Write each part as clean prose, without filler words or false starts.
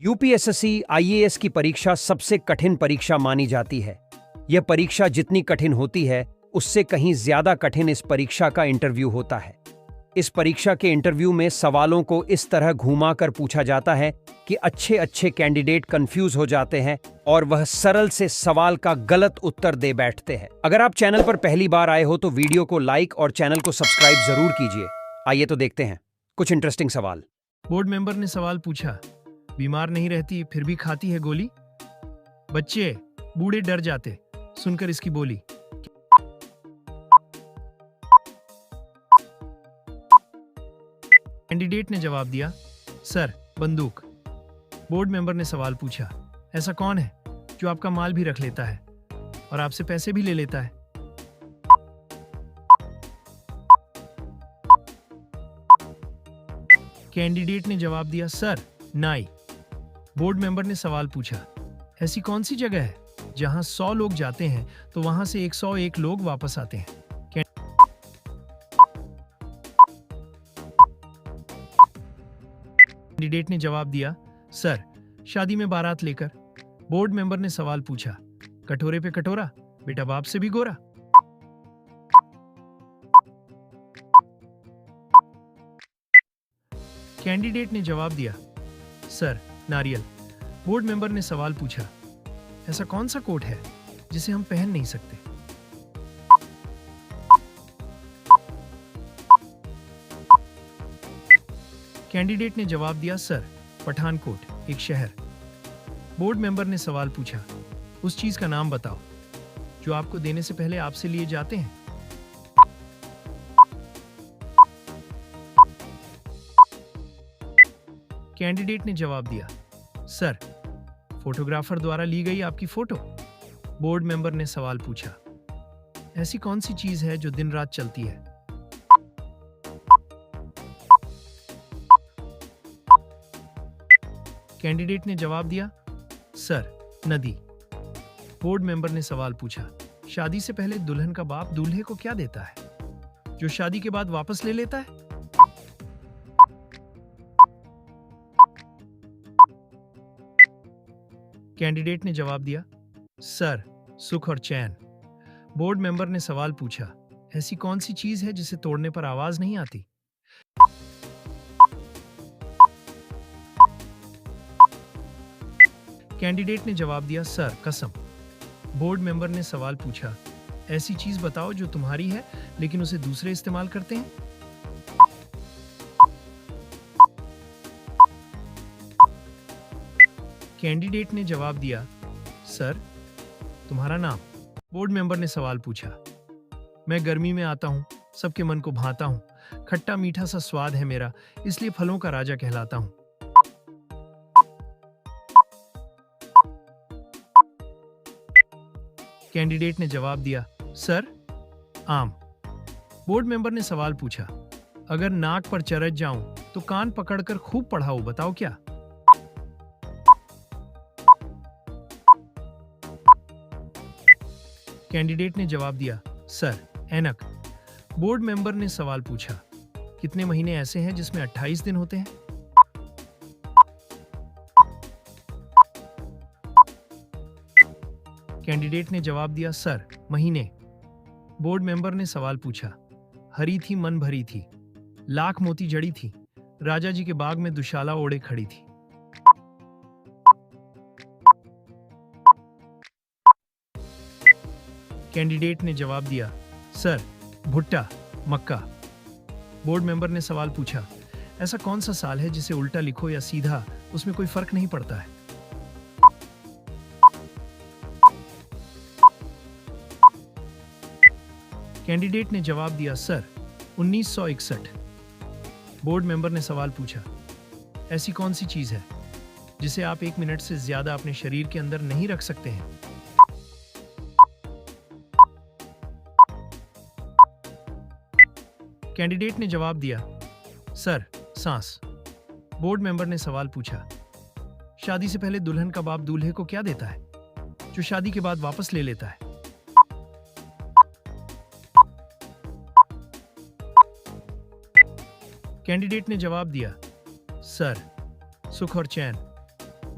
UPSSC IAS की परीक्षा सबसे कठिन परीक्षा मानी जाती है। यह परीक्षा जितनी कठिन होती है, उससे कहीं ज्यादा कठिन इस परीक्षा का इंटरव्यू होता है। इस परीक्षा के इंटरव्यू में सवालों को इस तरह घुमा कर पूछा जाता है कि अच्छे अच्छे कैंडिडेट कंफ्यूज हो जाते हैं और वह सरल से सवाल का गलत उत्तर दे बैठते हैं। अगर आप चैनल पर पहली बार आए हो तो वीडियो को लाइक और चैनल को सब्सक्राइब जरूर कीजिए। आइए तो देखते हैं कुछ इंटरेस्टिंग सवाल। बोर्ड मेंबर ने सवाल पूछा, बीमार नहीं रहती फिर भी खाती है गोली? बच्चे बूढ़े डर जाते सुनकर इसकी बोली। कैंडिडेट ने जवाब दिया, सर बंदूक। बोर्ड मेंबर ने सवाल पूछा, ऐसा कौन है जो आपका माल भी रख लेता है और आपसे पैसे भी ले लेता है? कैंडिडेट ने जवाब दिया, सर नाई। बोर्ड मेंबर ने सवाल पूछा, ऐसी कौन सी जगह है जहां 100 लोग जाते हैं तो वहां से 101 लोग वापस आते हैं? कैंडिडेट ने जवाब दिया, सर शादी में बारात लेकर। बोर्ड मेंबर ने सवाल पूछा, कटोरे पे कटोरा बेटा बाप से भी गोरा। कैंडिडेट ने जवाब दिया, सर नारियल। बोर्ड मेंबर ने सवाल पूछा, ऐसा कौन सा कोट है जिसे हम पहन नहीं सकते? कैंडिडेट ने जवाब दिया, सर पठानकोट एक शहर। बोर्ड मेंबर ने सवाल पूछा, उस चीज का नाम बताओ जो आपको देने से पहले आपसे लिए जाते हैं। कैंडिडेट ने जवाब दिया, सर फोटोग्राफर द्वारा ली गई आपकी फोटो। बोर्ड मेंबर ने सवाल पूछा, ऐसी कौन सी चीज है जो दिन रात चलती है? कैंडिडेट ने जवाब दिया, सर नदी। बोर्ड मेंबर ने सवाल पूछा, शादी से पहले दुल्हन का बाप दूल्हे को क्या देता है जो शादी के बाद वापस ले लेता है? कैंडिडेट ने जवाब दिया, सर सुख और चैन। बोर्ड मेंबर ने सवाल पूछा, ऐसी कौन सी चीज है जिसे तोड़ने पर आवाज नहीं आती? कैंडिडेट ने जवाब दिया, सर कसम। बोर्ड मेंबर ने सवाल पूछा, ऐसी चीज बताओ जो तुम्हारी है लेकिन उसे दूसरे इस्तेमाल करते हैं? कैंडिडेट ने जवाब दिया, सर तुम्हारा नाम। बोर्ड मेंबर ने सवाल पूछा, मैं गर्मी में आता हूं, सबके मन को भाता हूं, खट्टा मीठा सा स्वाद है मेरा, इसलिए फलों का राजा कहलाता हूं। कैंडिडेट ने जवाब दिया, सर आम। बोर्ड मेंबर ने सवाल पूछा, अगर नाक पर चरच जाऊं तो कान पकड़कर खूब पढ़ाओ, बताओ क्या? कैंडिडेट ने जवाब दिया, सर ऐनक। बोर्ड मेंबर ने सवाल पूछा, कितने महीने ऐसे हैं जिसमें 28 दिन होते हैं? कैंडिडेट ने जवाब दिया, सर महीने। बोर्ड मेंबर ने सवाल पूछा, हरी थी मन भरी थी, लाख मोती जड़ी थी, राजा जी के बाग में दुशाला ओढ़े खड़ी थी। कैंडिडेट ने जवाब दिया, सर भुट्टा मक्का। बोर्ड मेंबर ने सवाल पूछा, ऐसा कौन सा साल है जिसे उल्टा लिखो या सीधा उसमें कोई फर्क नहीं पड़ता है? कैंडिडेट ने जवाब दिया, सर 1961। बोर्ड मेंबर ने सवाल पूछा, ऐसी कौन सी चीज है जिसे आप 1 मिनट से ज्यादा अपने शरीर के अंदर नहीं रख सकते हैं? कैंडिडेट ने जवाब दिया, सर सांस। बोर्ड मेंबर ने सवाल पूछा, शादी से पहले दुल्हन का बाप दूल्हे को क्या देता है जो शादी के बाद वापस ले लेता है? कैंडिडेट ने जवाब दिया, सर सुख और चैन।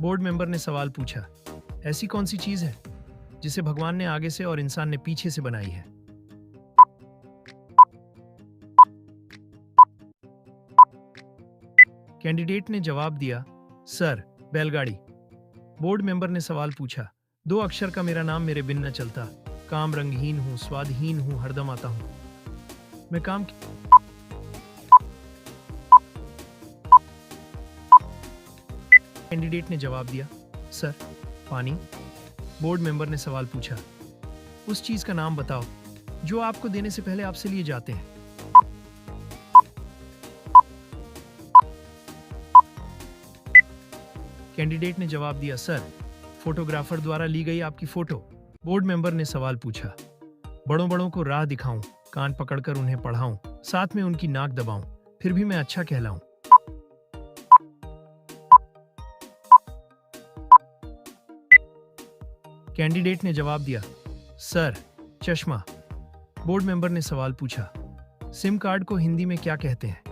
बोर्ड मेंबर ने सवाल पूछा, ऐसी कौन सी चीज है जिसे भगवान ने आगे से और इंसान ने पीछे से बनाई है? कैंडिडेट ने जवाब दिया, सर, बैलगाड़ी। बोर्ड मेंबर ने सवाल पूछा, 2 अक्षर का मेरा नाम मेरे बिन न चलता, काम रंगहीन हूँ, स्वादहीन हूँ, हरदम आता हूँ, मैं काम कैंडिडेट ने जवाब दिया, सर, पानी। बोर्ड मेंबर ने सवाल पूछा, उस चीज का नाम बताओ जो आपको देने से पहले आपसे लिए जाते हैं। कैंडिडेट ने जवाब दिया, सर, फोटोग्राफर द्वारा ली गई आपकी फोटो। बोर्ड मेंबर ने सवाल पूछा, बड़ों बड़ों को राह दिखाऊं, कान पकड़कर उन्हें पढ़ाऊं, साथ में उनकी नाक दबाऊं, फिर भी मैं अच्छा कहलाऊं। कैंडिडेट ने जवाब दिया, सर, चश्मा। बोर्ड मेंबर ने सवाल पूछा, सिम कार्ड को हिंदी में क्या कहते हैं?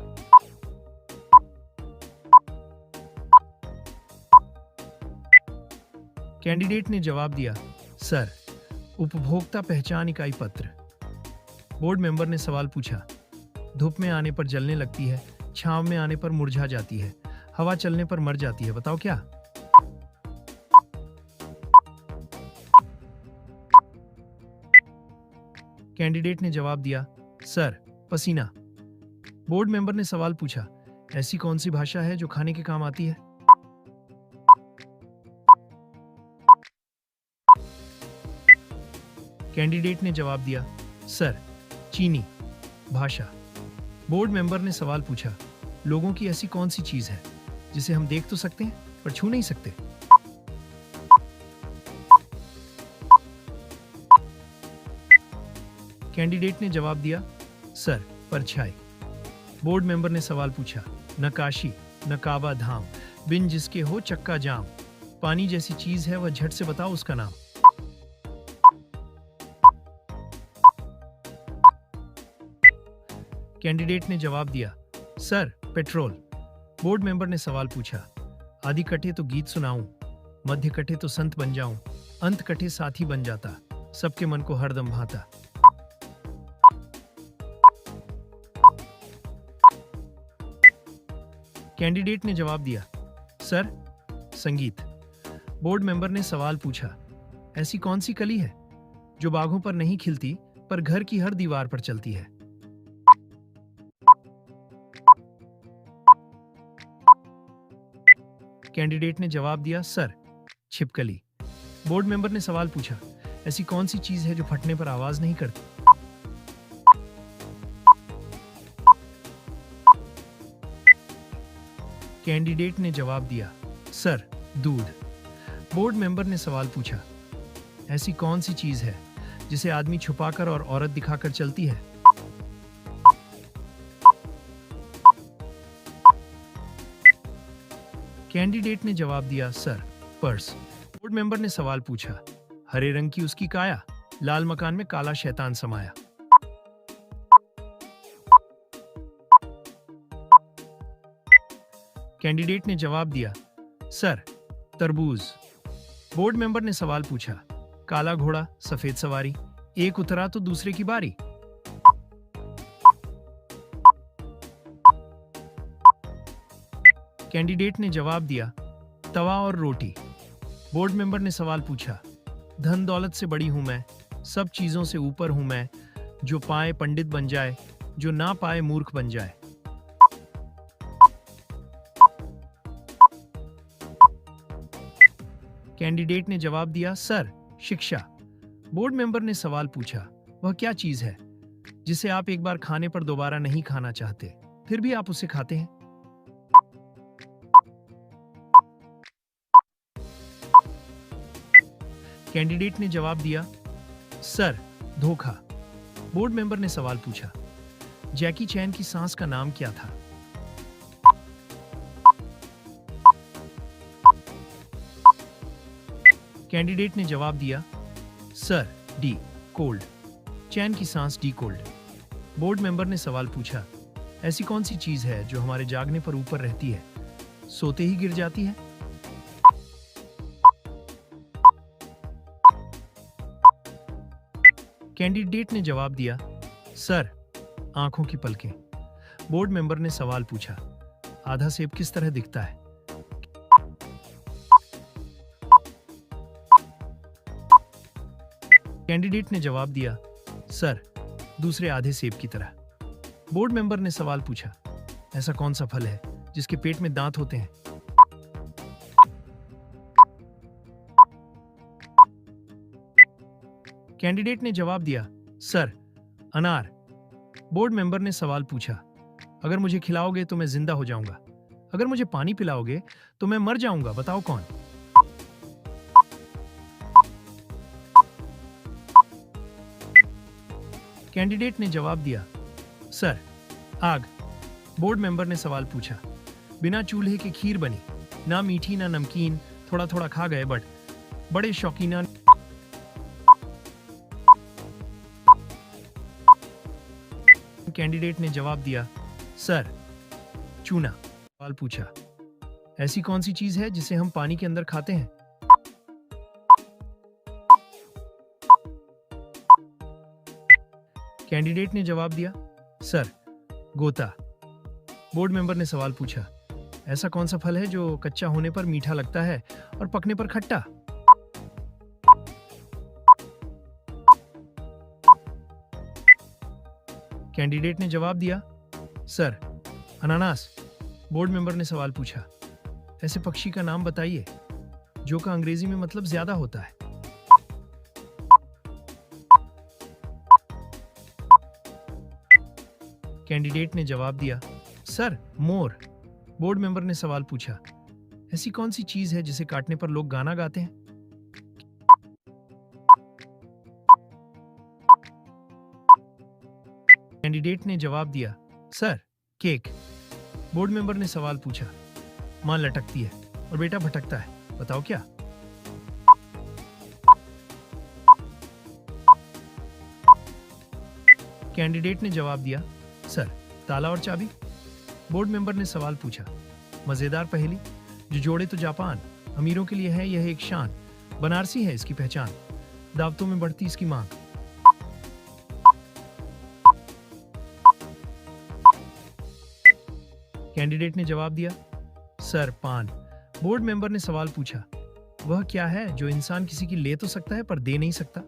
कैंडिडेट ने जवाब दिया, सर, उपभोक्ता पहचान इकाई पत्र। बोर्ड मेंबर ने सवाल पूछा, धूप में आने पर जलने लगती है, छांव में आने पर मुरझा जाती है, हवा चलने पर मर जाती है, बताओ क्या? कैंडिडेट ने जवाब दिया, सर, पसीना। बोर्ड मेंबर ने सवाल पूछा, ऐसी कौन सी भाषा है जो खाने के काम आती है? कैंडिडेट ने जवाब दिया, सर, चीनी भाषा। बोर्ड मेंबर ने सवाल पूछा, लोगों की ऐसी कौन सी चीज है जिसे हम देख तो सकते हैं पर छू नहीं सकते? कैंडिडेट ने जवाब दिया, सर, परछाई। बोर्ड मेंबर ने सवाल पूछा, न काशी न काबा धाम, बिन जिसके हो चक्का जाम, पानी जैसी चीज है वह, झट से बताओ उसका नाम। कैंडिडेट ने जवाब दिया, सर, पेट्रोल। बोर्ड मेंबर ने सवाल पूछा, आदि कटे तो गीत सुनाऊं, मध्य कटे तो संत बन जाऊं, अंत कटे साथी बन जाता, सबके मन को हरदम भाता। कैंडिडेट ने जवाब दिया, सर, संगीत। बोर्ड मेंबर ने सवाल पूछा, ऐसी कौन सी कली है जो बागों पर नहीं खिलती पर घर की हर दीवार पर चलती है? कैंडिडेट ने जवाब दिया, सर, छिपकली। बोर्ड मेंबर ने सवाल पूछा, ऐसी कौन सी चीज है जो फटने पर आवाज नहीं करती? कैंडिडेट ने जवाब दिया, सर, दूध। बोर्ड मेंबर ने सवाल पूछा, ऐसी कौन सी चीज है जिसे आदमी छुपाकर और औरत दिखाकर चलती है? कैंडिडेट ने जवाब दिया, सर, पर्स। बोर्ड मेंबर ने सवाल पूछा, हरे रंग की उसकी काया, लाल मकान में काला शैतान समाया। कैंडिडेट ने जवाब दिया, सर, तरबूज। बोर्ड मेंबर ने सवाल पूछा, काला घोड़ा सफेद सवारी, एक उतरा तो दूसरे की बारी। कैंडिडेट ने जवाब दिया, तवा और रोटी। बोर्ड मेंबर ने सवाल पूछा, धन दौलत से बड़ी हूं मैं, सब चीजों से ऊपर हूं मैं, जो पाए पंडित बन जाए, जो ना पाए मूर्ख बन जाए। कैंडिडेट ने जवाब दिया, सर, शिक्षा। बोर्ड मेंबर ने सवाल पूछा, वह क्या चीज है जिसे आप एक बार खाने पर दोबारा नहीं खाना चाहते, फिर भी आप उसे खाते हैं? कैंडिडेट ने जवाब दिया, सर, धोखा। बोर्ड मेंबर ने सवाल पूछा, जैकी चैन की सांस का नाम क्या था? कैंडिडेट ने जवाब दिया, सर, डी, कोल्ड। चैन की सांस डी कोल्ड। बोर्ड मेंबर ने सवाल पूछा, ऐसी कौन सी चीज है जो हमारे जागने पर ऊपर रहती है, सोते ही गिर जाती है? कैंडिडेट ने जवाब दिया, सर, आंखों की पलकें। बोर्ड मेंबर ने सवाल पूछा, आधा सेब किस तरह दिखता है? कैंडिडेट ने जवाब दिया, सर, दूसरे आधे सेब की तरह। बोर्ड मेंबर ने सवाल पूछा, ऐसा कौन सा फल है जिसके पेट में दांत होते हैं? कैंडिडेट ने जवाब दिया, सर, अनार। बोर्ड मेंबर ने सवाल पूछा, अगर मुझे खिलाओगे तो मैं जिंदा हो जाऊंगा, अगर मुझे पानी पिलाओगे तो मैं मर जाऊंगा, बताओ कौन? कैंडिडेट ने जवाब दिया, सर, आग। बोर्ड मेंबर ने सवाल पूछा, बिना चूल्हे के खीर बनी, ना मीठी ना नमकीन, थोड़ा थोड़ा खा गए बट बड़े शौकीना। कैंडिडेट ने जवाब दिया, सर, चूना। सवाल पूछा, ऐसी कौन सी चीज है जिसे हम पानी के अंदर खाते हैं? कैंडिडेट ने जवाब दिया, सर, गोता। बोर्ड मेंबर ने सवाल पूछा, ऐसा कौन सा फल है जो कच्चा होने पर मीठा लगता है और पकने पर खट्टा? कैंडिडेट ने जवाब दिया, सर, अनानास। बोर्ड मेंबर ने सवाल पूछा, ऐसे पक्षी का नाम बताइए जो का अंग्रेजी में मतलब ज्यादा होता है। कैंडिडेट ने जवाब दिया, सर, मोर। बोर्ड मेंबर ने सवाल पूछा, ऐसी कौन सी चीज है जिसे काटने पर लोग गाना गाते हैं? कैंडिडेट ने जवाब दिया, सर, केक। बोर्ड मेंबर ने सवाल पूछा, मां लटकती है और बेटा भटकता है, बताओ क्या? कैंडिडेट ने जवाब दिया, सर, ताला और चाबी। बोर्ड मेंबर ने सवाल पूछा, मजेदार पहेली, जो जोड़े तो जापान, अमीरों के लिए है यह एक शान, बनारसी है इसकी पहचान, दावतों में बढ़ती इसकी मांग। कैंडिडेट ने जवाब दिया, सर, पान। बोर्ड मेंबर ने सवाल पूछा, वह क्या है जो इंसान किसी की ले तो सकता है पर दे नहीं सकता?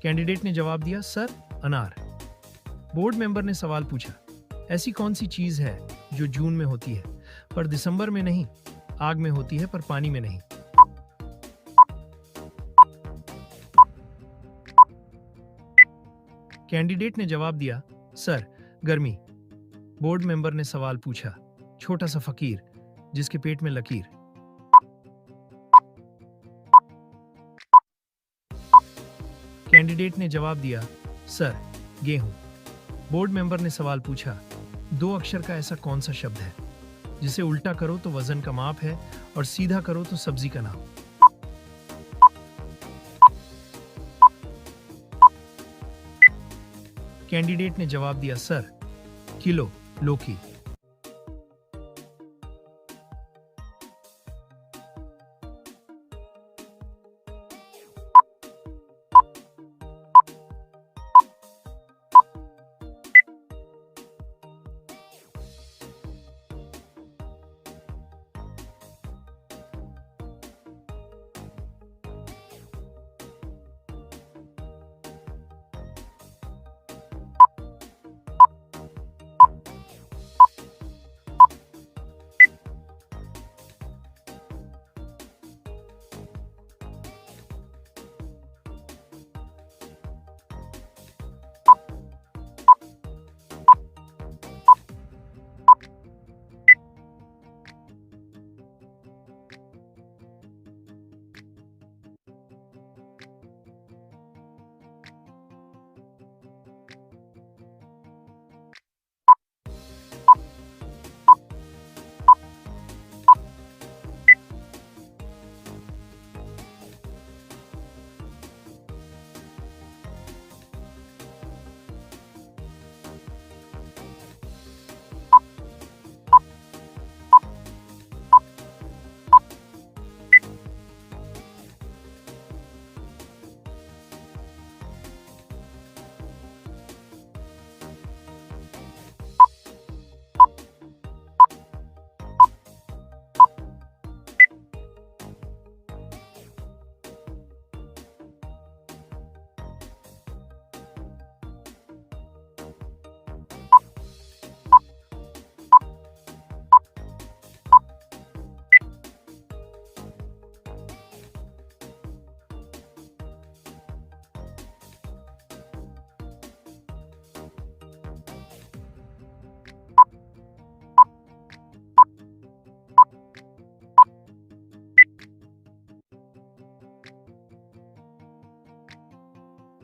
कैंडिडेट ने जवाब दिया, सर, अनार। बोर्ड मेंबर ने सवाल पूछा, ऐसी कौन सी चीज है जो जून में होती है पर दिसंबर में नहीं, आग में होती है पर पानी में नहीं? कैंडिडेट ने जवाब दिया, सर, गर्मी। बोर्ड मेंबर ने सवाल पूछा, छोटा सा फकीर जिसके पेट में लकीर। कैंडिडेट ने जवाब दिया, सर, गेहूं। बोर्ड मेंबर ने सवाल पूछा, दो अक्षर का ऐसा कौन सा शब्द है जिसे उल्टा करो तो वजन का माप है और सीधा करो तो सब्जी का नाम? कैंडिडेट ने जवाब दिया, सर, किलो, लौकी।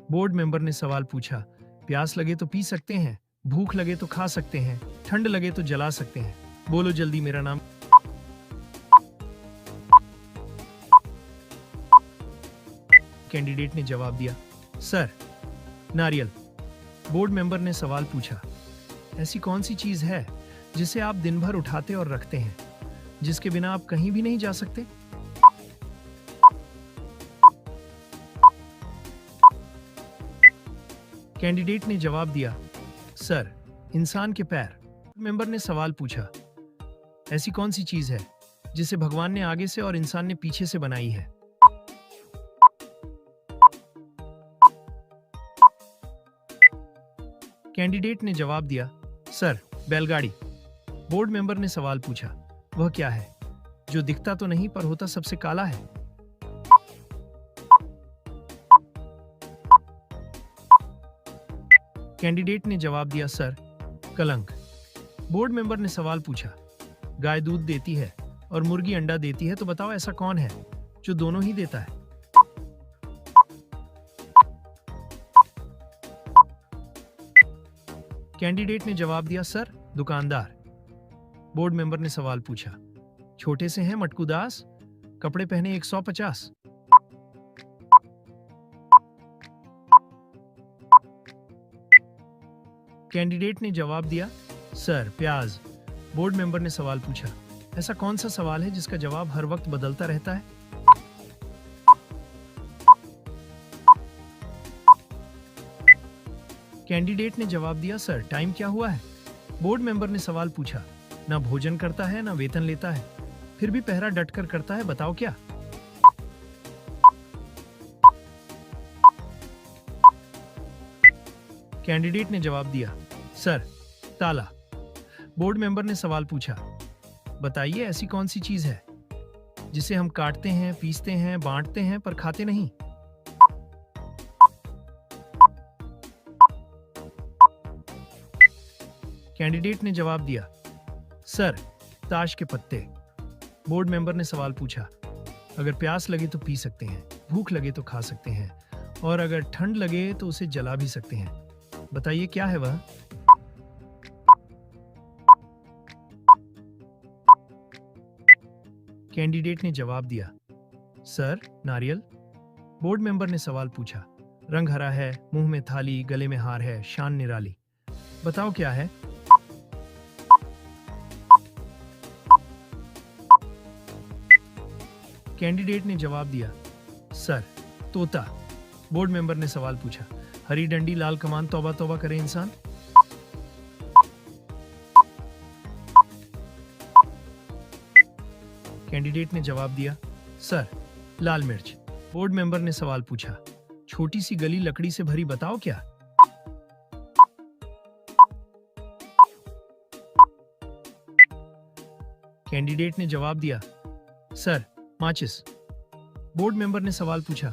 बोर्ड मेंबर ने सवाल पूछा, प्यास लगे तो पी सकते हैं, भूख लगे तो खा सकते हैं, ठंड लगे तो जला सकते हैं। बोलो जल्दी मेरा नाम। कैंडिडेट ने जवाब दिया, सर, नारियल। बोर्ड मेंबर ने सवाल पूछा, ऐसी कौन सी चीज है जिसे आप दिन भर उठाते और रखते हैं, जिसके बिना आप कहीं भी नहीं जा सकते? कैंडिडेट ने जवाब दिया, सर, इंसान के पैर। मेंबर ने सवाल पूछा, ऐसी कौन सी चीज है जिसे भगवान ने आगे से और इंसान ने पीछे से बनाई है? कैंडिडेट ने जवाब दिया, सर, बैलगाड़ी। बोर्ड मेंबर ने सवाल पूछा, वह क्या है जो दिखता तो नहीं पर होता सबसे काला है? कैंडिडेट ने जवाब दिया, सर, कलंक। बोर्ड मेंबर ने सवाल पूछा, गाय दूध देती है और मुर्गी अंडा देती है, तो बताओ ऐसा कौन है जो दोनों ही देता है? कैंडिडेट ने जवाब दिया, सर, दुकानदार। बोर्ड मेंबर ने सवाल पूछा, छोटे से हैं मटकू दास, कपड़े पहने 150। कैंडिडेट ने जवाब दिया, सर, प्याज। बोर्ड मेंबर ने सवाल पूछा, ऐसा कौन सा सवाल है जिसका जवाब हर वक्त बदलता रहता है? कैंडिडेट ने जवाब दिया, सर, टाइम क्या हुआ है? बोर्ड मेंबर ने सवाल पूछा, ना भोजन करता है ना वेतन लेता है, फिर भी पहरा डटकर करता है, बताओ क्या? कैंडिडेट ने जवाब दिया, सर, ताला। बोर्ड मेंबर ने सवाल पूछा, बताइए ऐसी कौन सी चीज है जिसे हम काटते हैं, पीसते हैं, बांटते हैं पर खाते नहीं? कैंडिडेट ने जवाब दिया, सर, ताश के पत्ते। बोर्ड मेंबर ने सवाल पूछा, अगर प्यास लगे तो पी सकते हैं, भूख लगे तो खा सकते हैं, और अगर ठंड लगे तो उसे जला भी सकते हैं, बताइए क्या है वह? कैंडिडेट ने जवाब दिया, सर, नारियल। बोर्ड मेंबर ने सवाल पूछा, रंग हरा है, मुंह में थाली, गले में हार है, शान निराली, बताओ क्या है? कैंडिडेट ने जवाब दिया, सर, तोता। बोर्ड मेंबर ने सवाल पूछा, हरी डंडी लाल कमान, तौबा तौबा करे इंसान। कैंडिडेट ने जवाब दिया, सर, लाल मिर्च। बोर्ड मेंबर ने सवाल पूछा, छोटी सी गली लकड़ी से भरी, बताओ क्या? कैंडिडेट ने जवाब दिया, सर, माचिस। बोर्ड मेंबर ने सवाल पूछा,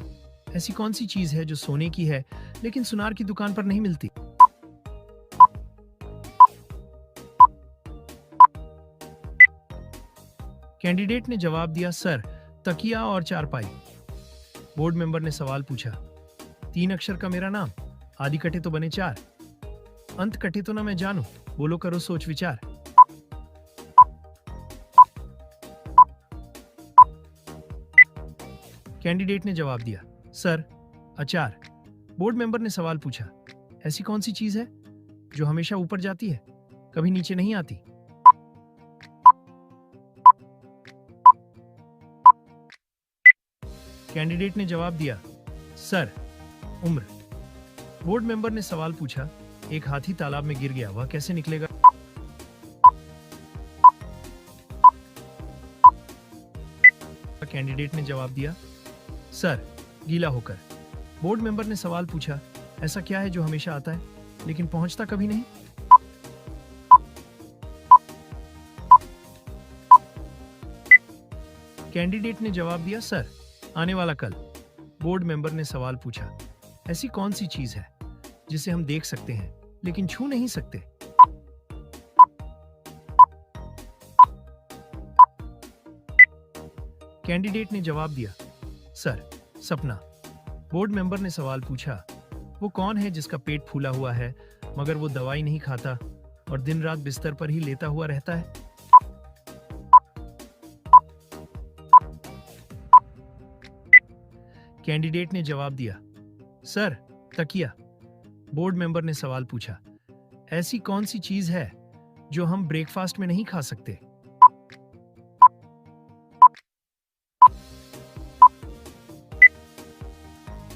ऐसी कौन सी चीज है जो सोने की है लेकिन सुनार की दुकान पर नहीं मिलती? कैंडिडेट ने जवाब दिया, सर, तकिया और चारपाई। बोर्ड मेंबर ने सवाल पूछा, 3 अक्षर का मेरा नाम, आदि कटे तो बने 4, अंत कटे तो ना मैं जानू, बोलो करो सोच विचार। कैंडिडेट ने जवाब दिया, सर, अचार। बोर्ड मेंबर ने सवाल पूछा, ऐसी कौन सी चीज है जो हमेशा ऊपर जाती है, कभी नीचे नहीं आती? कैंडिडेट ने जवाब दिया, सर, उम्र। बोर्ड मेंबर ने सवाल पूछा, एक हाथी तालाब में गिर गया, वह कैसे निकलेगा? कैंडिडेट ने जवाब दिया, सर, गीला होकर। बोर्ड मेंबर ने सवाल पूछा, ऐसा क्या है जो हमेशा आता है लेकिन पहुंचता कभी नहीं? कैंडिडेट ने जवाब दिया, सर, आने वाला कल। बोर्ड मेंबर ने सवाल पूछा, ऐसी कौन सी चीज है जिसे हम देख सकते हैं लेकिन छू नहीं सकते? कैंडिडेट ने जवाब दिया, सर, सपना। बोर्ड मेंबर ने सवाल पूछा, वो कौन है जिसका पेट फूला हुआ है मगर वो दवाई नहीं खाता और दिन रात बिस्तर पर ही लेटा हुआ रहता है? कैंडिडेट ने जवाब दिया, सर, तकिया। बोर्ड मेंबर ने सवाल पूछा, ऐसी कौन सी चीज है जो हम ब्रेकफास्ट में नहीं खा सकते?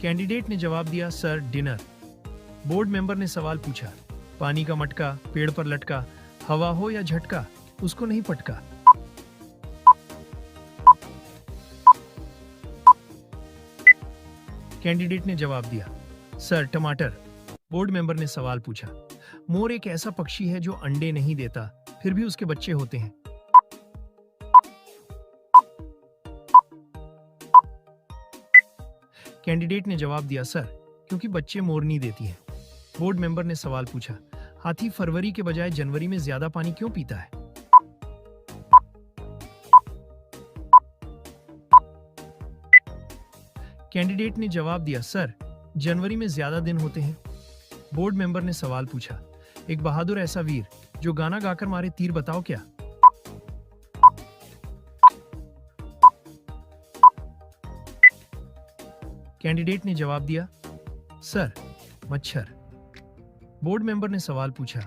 कैंडिडेट ने जवाब दिया, सर, डिनर। बोर्ड मेंबर ने सवाल पूछा, पानी का मटका पेड़ पर लटका, हवा हो या झटका, उसको नहीं पटका। कैंडिडेट ने जवाब दिया, सर, टमाटर। बोर्ड मेंबर ने सवाल पूछा, मोर एक ऐसा पक्षी है जो अंडे नहीं देता फिर भी उसके बच्चे होते हैं। कैंडिडेट ने जवाब दिया, सर, क्योंकि बच्चे मोरनी देती है। बोर्ड मेंबर ने सवाल पूछा, हाथी फरवरी के बजाय जनवरी में ज्यादा पानी क्यों पीता है? कैंडिडेट ने जवाब दिया, सर, जनवरी में ज्यादा दिन होते हैं। बोर्ड मेंबर ने सवाल पूछा, एक बहादुर ऐसा वीर जो गाना गाकर मारे तीर, बताओ क्या? कैंडिडेट ने जवाब दिया, सर, मच्छर। बोर्ड मेंबर ने सवाल पूछा,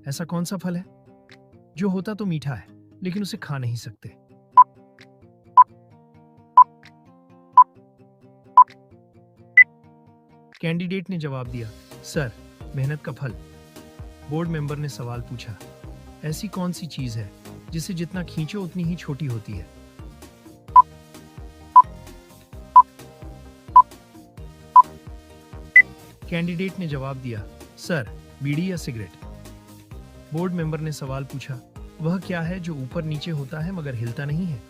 ऐसा कौन सा फल है जो होता तो मीठा है लेकिन उसे खा नहीं सकते? कैंडिडेट ने जवाब दिया, सर, मेहनत का फल। बोर्ड मेंबर ने सवाल पूछा, ऐसी कौन सी चीज है जिसे जितना खींचो उतनी ही छोटी होती है? कैंडिडेट ने जवाब दिया, सर, बीड़ी या सिगरेट। बोर्ड मेंबर ने सवाल पूछा, वह क्या है जो ऊपर नीचे होता है मगर हिलता नहीं है?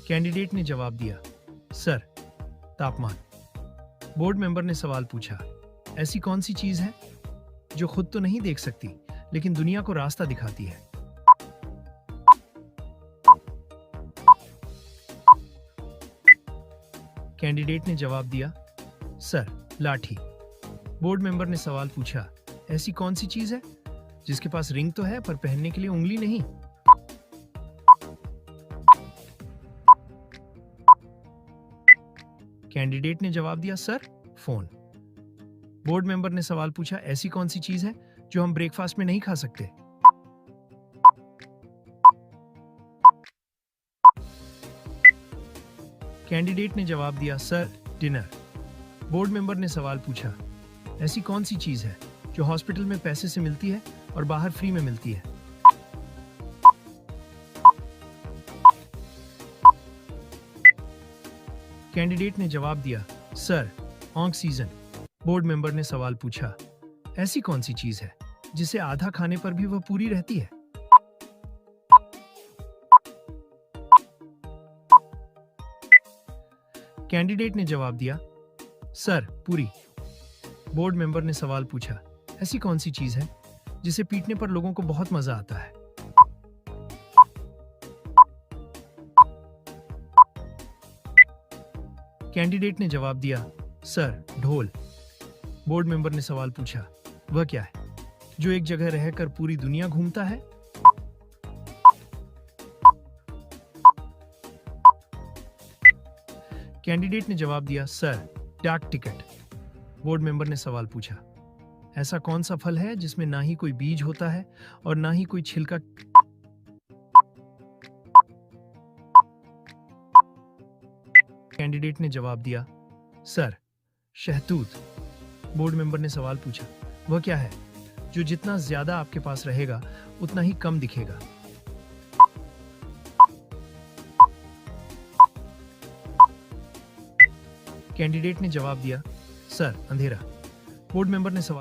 कैंडिडेट ने जवाब दिया, सर, तापमान। बोर्ड मेंबर ने सवाल पूछा, ऐसी कौन सी चीज है जो खुद तो नहीं देख सकती लेकिन दुनिया को रास्ता दिखाती है? कैंडिडेट ने जवाब दिया, सर, लाठी। बोर्ड मेंबर ने सवाल पूछा, ऐसी कौन सी चीज है जिसके पास रिंग तो है पर पहनने के लिए उंगली नहीं? कैंडिडेट ने जवाब दिया, सर, फोन। बोर्ड मेंबर ने सवाल पूछा, ऐसी कौन सी चीज है जो हम ब्रेकफास्ट में नहीं खा सकते? कैंडिडेट ने जवाब दिया, सर, डिनर। बोर्ड मेंबर ने सवाल पूछा, ऐसी कौन सी चीज है जो हॉस्पिटल में पैसे से मिलती है और बाहर फ्री में मिलती है? कैंडिडेट ने जवाब दिया, सर, ऑक्सीजन। बोर्ड मेंबर ने सवाल पूछा, ऐसी कौन सी चीज है जिसे आधा खाने पर भी वह पूरी रहती है? कैंडिडेट ने जवाब दिया, सर, पूरी। बोर्ड मेंबर ने सवाल पूछा, ऐसी कौन सी चीज है जिसे पीटने पर लोगों को बहुत मजा आता है? कैंडिडेट ने जवाब दिया, सर, ढोल। बोर्ड मेंबर ने सवाल पूछा, वह क्या है जो एक जगह रहकर पूरी दुनिया घूमता है? कैंडिडेट ने जवाब दिया, सर, डाक टिकट। बोर्ड मेंबर ने सवाल पूछा, ऐसा कौन सा फल है जिसमें ना ही कोई बीज होता है और ना ही कोई छिलका? कैंडिडेट ने जवाब दिया, सर, शहतूत। बोर्ड मेंबर ने सवाल पूछा, वह क्या है जो जितना ज्यादा आपके पास रहेगा उतना ही कम दिखेगा? कैंडिडेट ने जवाब दिया, सर, अंधेरा। बोर्ड मेंबर ने सवाल